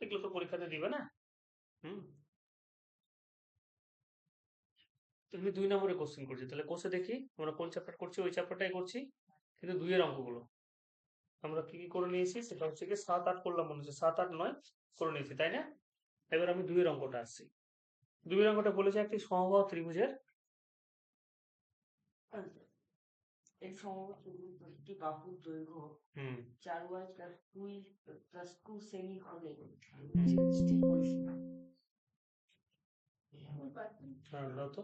এগুলো তো পরীক্ষাতে দিবে না। হুম, তুমি 2 নম্বরে কোশ্চেন করছি, তাহলে কোষে দেখি আমরা কোন চ্যাপ্টার করছি, ওই চ্যাপ্টারটাই করছি, কিন্তু 2 এর অঙ্কগুলো আমরা কি কি করে নিয়েছি সেটা হচ্ছে কি 7 8 করলাম মনে হচ্ছে, 7 8 9 করে নিয়েছি, তাই না? এবার আমি 2 এর অঙ্কটা আসছি। 2 এর অঙ্কটা বলেছে একটি সমবাহু ত্রিভুজের, এই সমবাহু একটি বাহুর দৈর্ঘ্য 4y প্লাস 2 সেমি হলে হ্যাঁ দাও তো।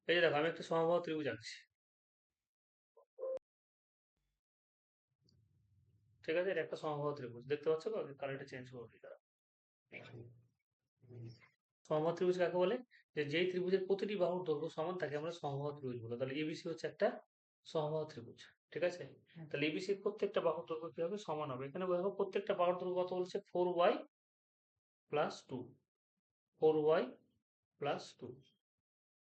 এই যে দেখো আমি একটা সমবাহু ত্রিভুজ আঁকছি, ঠিক আছে? এটা একটা সমবাহু ত্রিভুজ, দেখতে পাচ্ছ তো? কালারটা চেঞ্জ করে দিই দাঁড়াও। সমবাহু ত্রিভুজ কাকে বলে? যে যেই ত্রিভুজের প্রতিটি বাহুর দৈর্ঘ্য সমান তাকে আমরা সমবাহু ত্রিভুজ বলি। তাহলে এবিসি হচ্ছে একটা সমবাহু ত্রিভুজ, ঠিক আছে? তাহলে এবিসির প্রত্যেকটা বাহুর দৈর্ঘ্য কি হবে? সমান হবে। এখানে দেখো প্রত্যেকটা বাহুর দৈর্ঘ্য কত বলছে? 4y plus 2, 4y plus 2,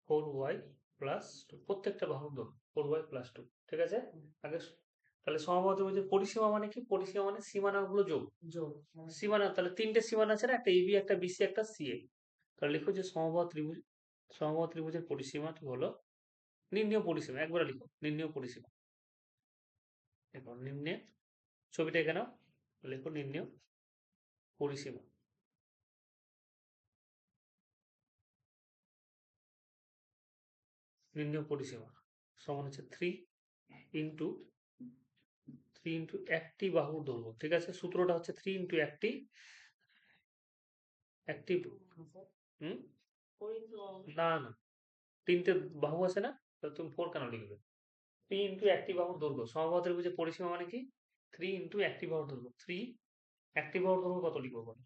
4y plus 2, প্রত্যেকটা বাহুর দৈর্ঘ্য 4y প্লাস 2, ঠিক আছে? আগে তাহলে সমবাহু ত্রিভুজের পরিসীমা মানে কি? পরিসীমা মানে সীমানাগুলো যোগ। সীমানা তাহলে 3টে সীমানা আছে না, একটা এবি, একটা বিসি, একটা সিএ। তাহলে লিখো যে সমবাহু ত্রিভুজের পরিসীমাটি হলো নির্ণেয় পরিসীমা, একবারে লিখো নির্ণেয় পরিসীমা। দেখো নিম্নে ছবিটা এখানে লিখো নির্ণেয় পরিসীমা। নির্ণেয় পরিসীমা সমান হচ্ছে 3 ইন্টু একটি বাহুর দৈর্ঘ্য, ঠিক আছে? সূত্রটা হচ্ছে 3 ইন্টু একটি হুম করি তো। না না, তিনটে বাহু আছে না, তাহলে তুমি 4 কেন লিখবে? 3 ইন্টু একটি বাহুর দৈর্ঘ্য, সমবাহু ত্রিভুজের পরিসীমা মানে কি? 3 ইন্টু একটি বাহুর দৈর্ঘ্য, 3 একটি বাহুর দৈর্ঘ্য কত লিখবো বলো?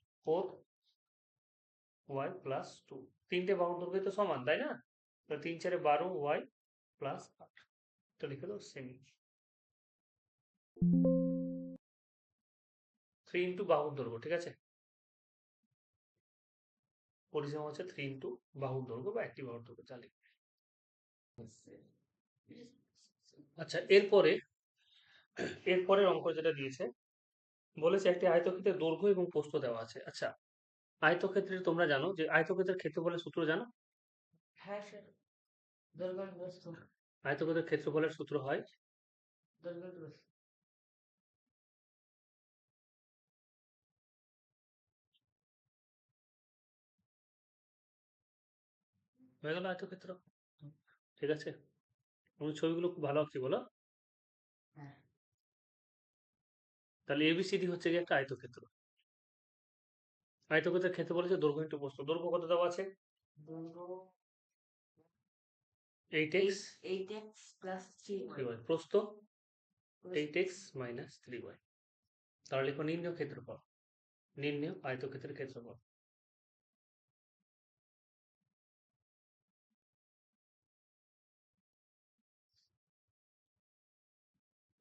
4y প্লাস 2, তিনটে বাহুর দৈর্ঘ্য তো সমান তাই না? তাহলে 3 4 12y প্লাস 8, তো লিখে দাও সেমি। 3 ইন্টু বাহুর দৈর্ঘ্য, ঠিক আছে, পরিসীমা হচ্ছে 3 ইন্টু বাহুর দৈর্ঘ্য বা একটি বাহুর দৈর্ঘ্য, যা লিখবে। আচ্ছা, এরপরের অঙ্ক যেটা দিয়েছে, বলেছে একটি আয়তক্ষেত্রের দৈর্ঘ্য এবং প্রস্থ দেওয়া আছে। আচ্ছা, আয়তক্ষেত্রের তোমরা জানো যে আয়তক্ষেত্রের ক্ষেত্রফলের সূত্র জানো? হ্যাঁ স্যার, দৈর্ঘ্য প্রস্থ। আয়তক্ষেত্রের ক্ষেত্রফলের সূত্র হয় দৈর্ঘ্য প্রস্থ। হয়ে গেল আয়তক্ষেত্র, ঠিক আছে। আমি ছবিগুলো খুব ভালো আঁকছি বলো। হ্যাঁ। তাহলে এবিসিডি হচ্ছে কি একটা আয়তক্ষেত্র। আয়তক্ষেত্রের ক্ষেত্রফল হচ্ছে দৈর্ঘ্য ইন্টু প্রস্থ। দৈর্ঘ্য কত দেওয়া আছে? দৈর্ঘ্য 8x 8x plus 3y। 3y, প্রস্থ 8x মাইনাস 3y। তাহলে লিখো নির্ণয় ক্ষেত্রফল, নির্ণয় আয়তক্ষেত্রের ক্ষেত্রফল।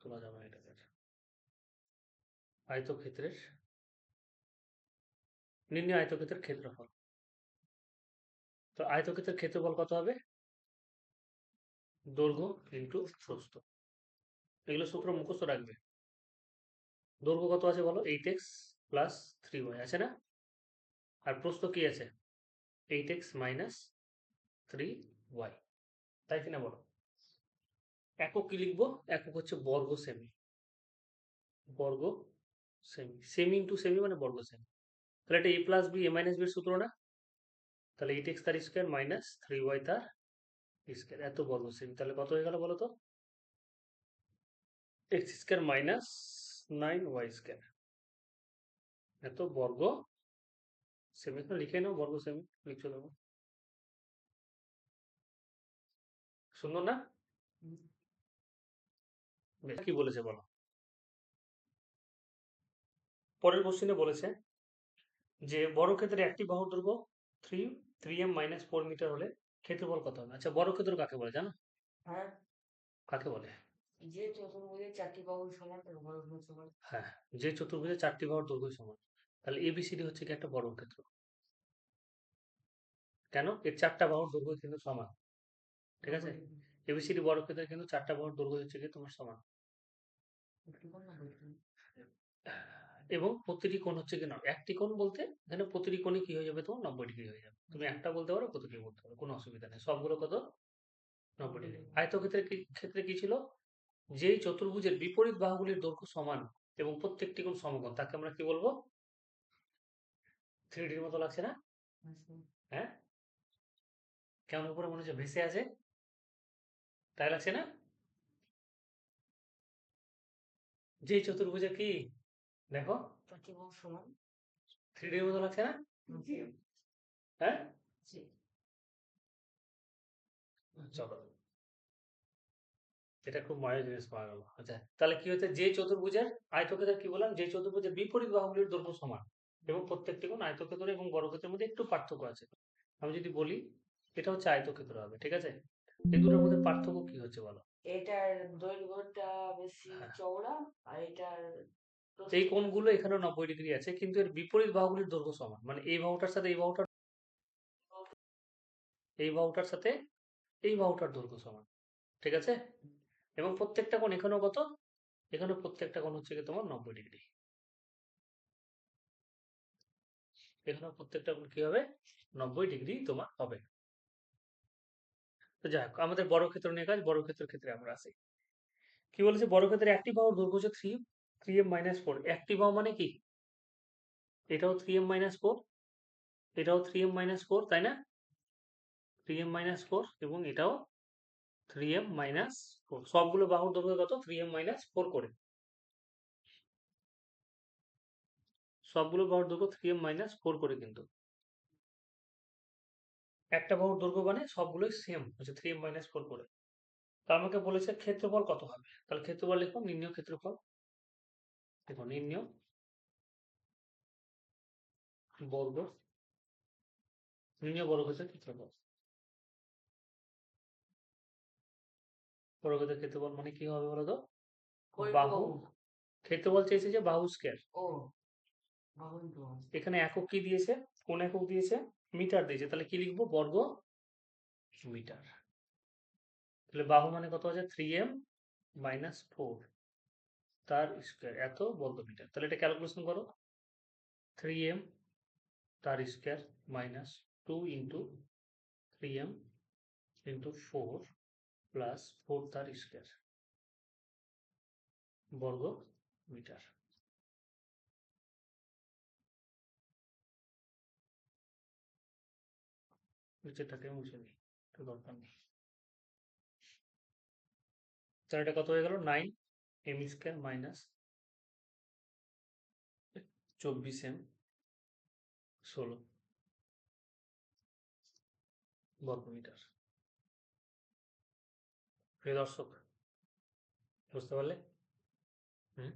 তোলা যাবে এটাকে, আয়তক্ষেত্রের নির্ণয় আয়তক্ষেত্রের ক্ষেত্রফল। তো আয়তক্ষেত্রের ক্ষেত্রফল কত হবে? দৈর্ঘ্য ইন্টু প্রস্থ। এগুলো সূত্র মুখস্থ রাখবে। দৈর্ঘ্য কত আছে বলো? 8x প্লাস 3y আছে না? আর প্রস্থ কি আছে? 8x মাইনাস 3y, তাই কিনা বলো? একক কি লিখবো? একক হচ্ছে বর্গ সেমি। বর্গ সেমি, সেমি ইন্টু সেমি মানে বর্গ সেমি। তাহলে এটা a plus B A minus বির সূত্র না? তাহলে 8x তার স্কোয়ার মাইনাস 3y তার স্কোয়ার, এত বর্গ সেমি। তাহলে কত হয়ে গেল বলো তো? x square minus 9y square, এত বর্গ সেমি। এখানে লিখে নাও বর্গ সেমি, লিখছো দেবো। সুন্দর না? বেশ, কি বলেছে বলো? পরের কোশ্চেনে বলেছে যে বর্গক্ষেত্রের একটি বাহুর দৈর্ঘ্য 3m মাইনাস 4 মিটার হলে ক্ষেত্রফল কত হবে? আচ্ছা, বর্গক্ষেত্র কাকে বলে জানো? হ্যাঁ, কাকে বলে? যে চতুর্ভুজের চারটি বাহুর সমান তার বর্গক্ষেত্র সমান। হ্যাঁ, যে চতুর্ভুজের 4টি বাহুর দৈর্ঘ্য সমান। তাহলে এবিসিডি হচ্ছে কি একটা বর্গক্ষেত্র। কেন? এর 4টা বাহুর দৈর্ঘ্য কিন্তু সমান, ঠিক আছে। এবিসিডি বর্গক্ষেত্রের কিন্তু 4টা বাহুর দৈর্ঘ্য হচ্ছে কি তোমার সমান, এবং প্রতিটি কোণ হচ্ছে কি না, একটি কোণ বলতে এখানে প্রতিটি কোণে কি হয়ে যাবে তোমার 90 ডিগ্রি হয়ে যাবে। তুমি একটা বলতে পারো, প্রতিটি বলতে পারো, কোনো অসুবিধা নেই, সবগুলো কত? 90 ডিগ্রি। আয়তক্ষেত্রের ক্ষেত্রে কি ছিল? যেই চতুর্ভুজের বিপরীত বাহুগুলির দৈর্ঘ্য সমান এবং প্রত্যেকটি কোণ সমকোণ, তাকে আমরা কি বলবো? 3Dর মতো লাগছে না? হ্যাঁ, কেমন উপরে মনে হচ্ছে ভেসে আছে, তাই লাগছে না? যেই চতুর্ভুজের কি, দেখো, চারটি বাহুর সমান। 3Dর মতো লাগছে না? হ্যাঁ, চলো, এটা খুব মজার জিনিস পাওয়া গেল। আচ্ছা, তাহলে কি হচ্ছে, যে চতুর্ভুজের আয়তক্ষেত্রের কি বললাম, যে চতুর্ভুজের বিপরীত বাহুগুলির দৈর্ঘ্য সমান এবং প্রত্যেকটি কোণ আয়তক্ষেত্র এবং বর্গক্ষেত্রের মধ্যে একটু পার্থক্য আছে। আমি যদি বলি এটা হচ্ছে আয়তক্ষেত্র হবে, ঠিক আছে। এই দুটোর মধ্যে পার্থক্য কি হচ্ছে বলো? এটার দৈর্ঘ্যটা বেশি হ্যাঁ, চওড়া, আর এটার এই কোণগুলো এখানে 90 ডিগ্রি আছে, কিন্তু এর বিপরীত বাহুগুলির দৈর্ঘ্য সমান। মানে এই বাহুটার সাথে এই বাহুটার, এই বাহুটার সাথে এই বাহুটার দৈর্ঘ্য সমান, ঠিক আছে। এবং প্রত্যেকটা কোণ এখানেও কত? এখানে প্রত্যেকটা কোণ হচ্ছে কি তোমার 90 ডিগ্রি। এখানে প্রত্যেকটা কোণ কি হবে? 90 ডিগ্রি তোমার হবে। তো যাই হোক, আমাদের বর্গক্ষেত্র নিয়ে কাজ, বর্গক্ষেত্রের ক্ষেত্রে আমরা আসি। কি বলেছে? বর্গক্ষেত্রের একটি বাহুর দৈর্ঘ্য হচ্ছে 3m মাইনাস 4। একটি বাহু মানে কি? এটাও 3m মাইনাস 4, এটাও 3m মাইনাস 4, তাই না? 3m মাইনাস 4 এবং এটাও 3m মাইনাস 4, সবগুলো বাহুর দৈর্ঘ্য কত? 3m মাইনাস 4 করে। সবগুলো বাহুর দৈর্ঘ্য 3m মাইনাস 4 করে কিন্তু। একটা বাহুর দৈর্ঘ্য মানে সবগুলোই সেম হচ্ছে 3m - 4 করে। তো আমাকে বলেছে ক্ষেত্রফল কত হবে, তাহলে ক্ষেত্রফল লিখুন, নির্ণয় ক্ষেত্রফল। দেখো নির্ণয় বর্গ, নির্ণয় বর্গক্ষেত্রের ক্ষেত্রফল। বর্গক্ষেত্রের ক্ষেত্রফল মানে কি হবে বলো তো? বাহু, ক্ষেত্রফল চেয়েছে যে বাহু স্কয়ার। ও বাহু ইন্টু বাহু। এখানে একক কি দিয়েছে, কোন একক দিয়েছে? মিটার দিয়েছে, তাহলে কি লিখবো? বর্গ মিটার। তাহলে বাহু মানে কত আছে? 3m - 4 তার স্কয়ার, এত বর্গ মিটার। তাহলে এটা ক্যালকুলেশন করো। 3m তার square minus 2 into 3m into 4 plus 4 তার স্কয়ার বর্গ মিটার। নিচেরটাকে মুছে দিই, তো দরকার নেই। তাহলে এটা কত হয়ে গেল? 9m স্কয়ার মাইনাস 24m 16 বর্গ মিটার। প্রিয় দর্শক, বুঝতে পারলে? হুম।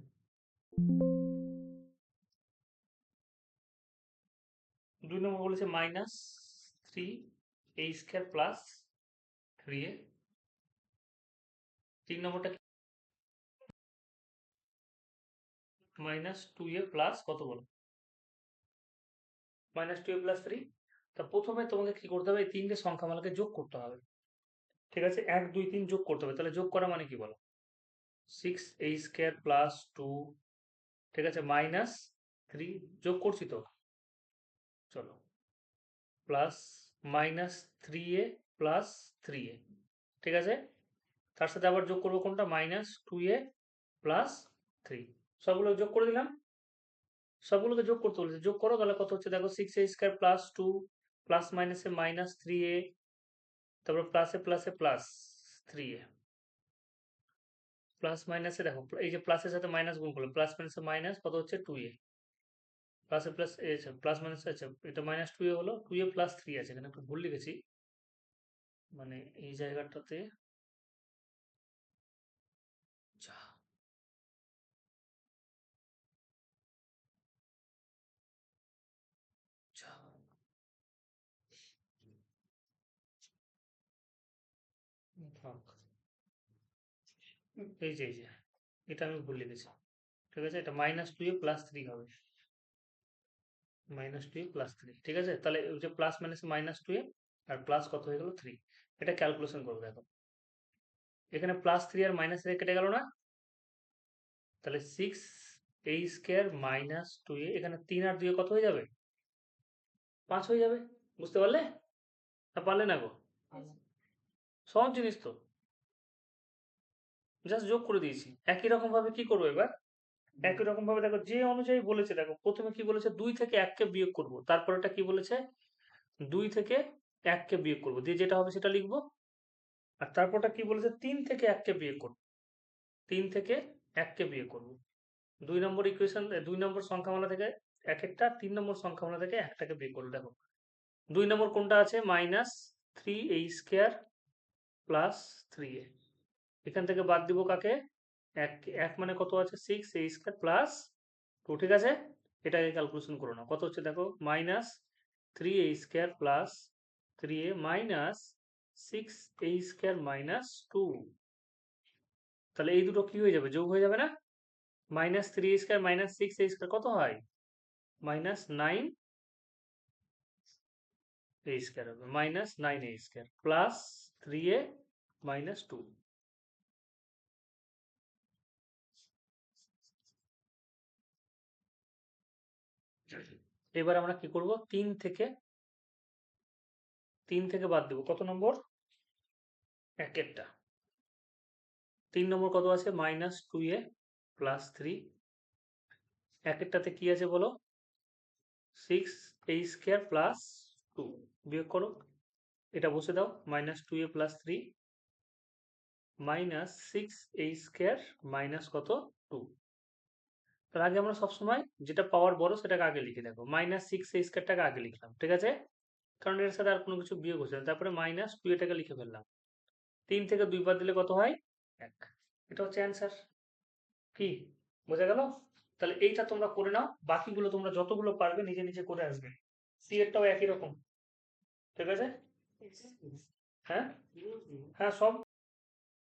2 নম্বর বলেছে -3a স্কয়ার প্লাস 3a। 3 নম্বরটা -2a প্লাস কত বলো? -2a plus 3। তা প্রথমে তোমাকে কি করতে হবে? এই তিনটে সংখ্যামালাকে যোগ করতে হবে। ঠিক আছে, 1 2 3 যোগ করতে হবে। তাহলে যোগ করা মানে কি বলো? 6a স্কয়ার প্লাস 2, ঠিক আছে, মাইনাস 3 যোগ করছি তো, চলো, প্লাস -3a প্লাস 3a, ঠিক আছে। তার সাথে আবার যোগ করবো কোনটা? -2a plus 3। সবগুলো যোগ করে দিলাম। সবগুলোকে যোগ করতে বলেছে, যোগ করো। তাহলে কত হচ্ছে দেখো? 6a স্কয়ার প্লাস 2 প্লাস মাইনাসে -3a, তারপর প্লাসে প্লাসে প্লাস 3a, প্লাস মাইনাসে দেখো এই যে প্লাসের সাথে মাইনাস গুণ করলাম, প্লাস মাইনাসে মাইনাস কত হচ্ছে? 2a, প্লাসে প্লাস আচ্ছা প্লাস মাইনাস, আচ্ছা এটা -2a হলো, 2a প্লাস 3 আছে, এখানে একটু ভুল লিখেছি, মানে এই জায়গাটাতে যা যা থাক। এই যে এটা আমি ভুল লিখেছি, ঠিক আছে। এটা -2a প্লাস 3 হবে, -2a প্লাস 3, ঠিক আছে। তাহলে ওই যে প্লাস মাইনাসে -2a আর প্লাস কত হয়ে গেল? 3। এটা ক্যালকুলেশন করবো দেখো। এখানে প্লাস 3 আর মাইনাস 3 কেটে গেল না? তাহলে 6a স্কয়ার মাইনাস 2a, এখানে 3 আর 2 কত হয়ে যাবে? 5 হয়ে যাবে। বুঝতে পারলে না পারলে না গো? সহজ জিনিস তো, জাস্ট যোগ করে দিয়েছি। একই রকম ভাবে কি করবো এবার? একই রকম ভাবে দেখো, যে অনুযায়ী বলেছে, দেখো প্রথমে কি বলেছে? 2 থেকে 1 কে বিয়োগ করব, তারপর এটা কি বলেছে? 2 থেকে 1 কে বিয়োগ করব, দিয়ে যেটা হবে সেটা লিখবো। আর তারপরটা কি বলেছে? 3 থেকে 1 কে বিয়োগ করব, 3 থেকে 1 কে বিয়োগ করব। 2 নম্বর ইকুয়েশন, 2 নম্বর সংখ্যামালা থেকে এক একটা, 3 নম্বর সংখ্যামালা থেকে একটাকে বিয়োগ করবো। দেখো 2 নম্বর কোনটা আছে? -3a square plus 3a। এখান থেকে বাদ দিব কাকে? 1 1 মানে কত আছে? 6a স্কয়ার প্লাস 2, ঠিক আছে। এটাকে ক্যালকুলেশন করো না, কত হচ্ছে দেখো? -3a square plus 3a minus 6a square minus 2। তাহলে এই দুটো কি হয়ে যাবে? যোগ হয়ে যাবে না? -3a square minus 6a square কত হয়? -9a স্কয়ার হবে, -9a square plus 3a minus 2। এবার আমরা কি করব? 3 থেকে বাদ দেব, কত নম্বর? একেরটা। 3 নম্বর কত আছে? -2a plus 3। একেরটাতে কি আছে বলো? 6a স্কয়ার প্লাস 2, বিয়োগ করো, এটা বসে দাও। -2a plus 3 minus 6a square minus কত? 2। তার আগে আমরা সবসময় যেটা পাওয়ার বড় সেটাকে আগে লিখে দেখো, -6a স্কয়ারটাকে আগে লিখলাম, ঠিক আছে। কারণ এর সাথে আর কোনো কিছু বিয়োগ হচ্ছে না। তারপরে মাইনাস টু এটাকে লিখে ফেললাম। 3 থেকে 2 বাদ দিলে কত হয়? 1। এটা হচ্ছে অ্যান্সার। কি বোঝা গেল? তাহলে এইটা তোমরা করে নাও, বাকিগুলো তোমরা যতগুলো পারবে নিজে নিজে করে আসবে। সি এরটাও একই রকম। ঠিক আছে? হ্যাঁ হ্যাঁ, সব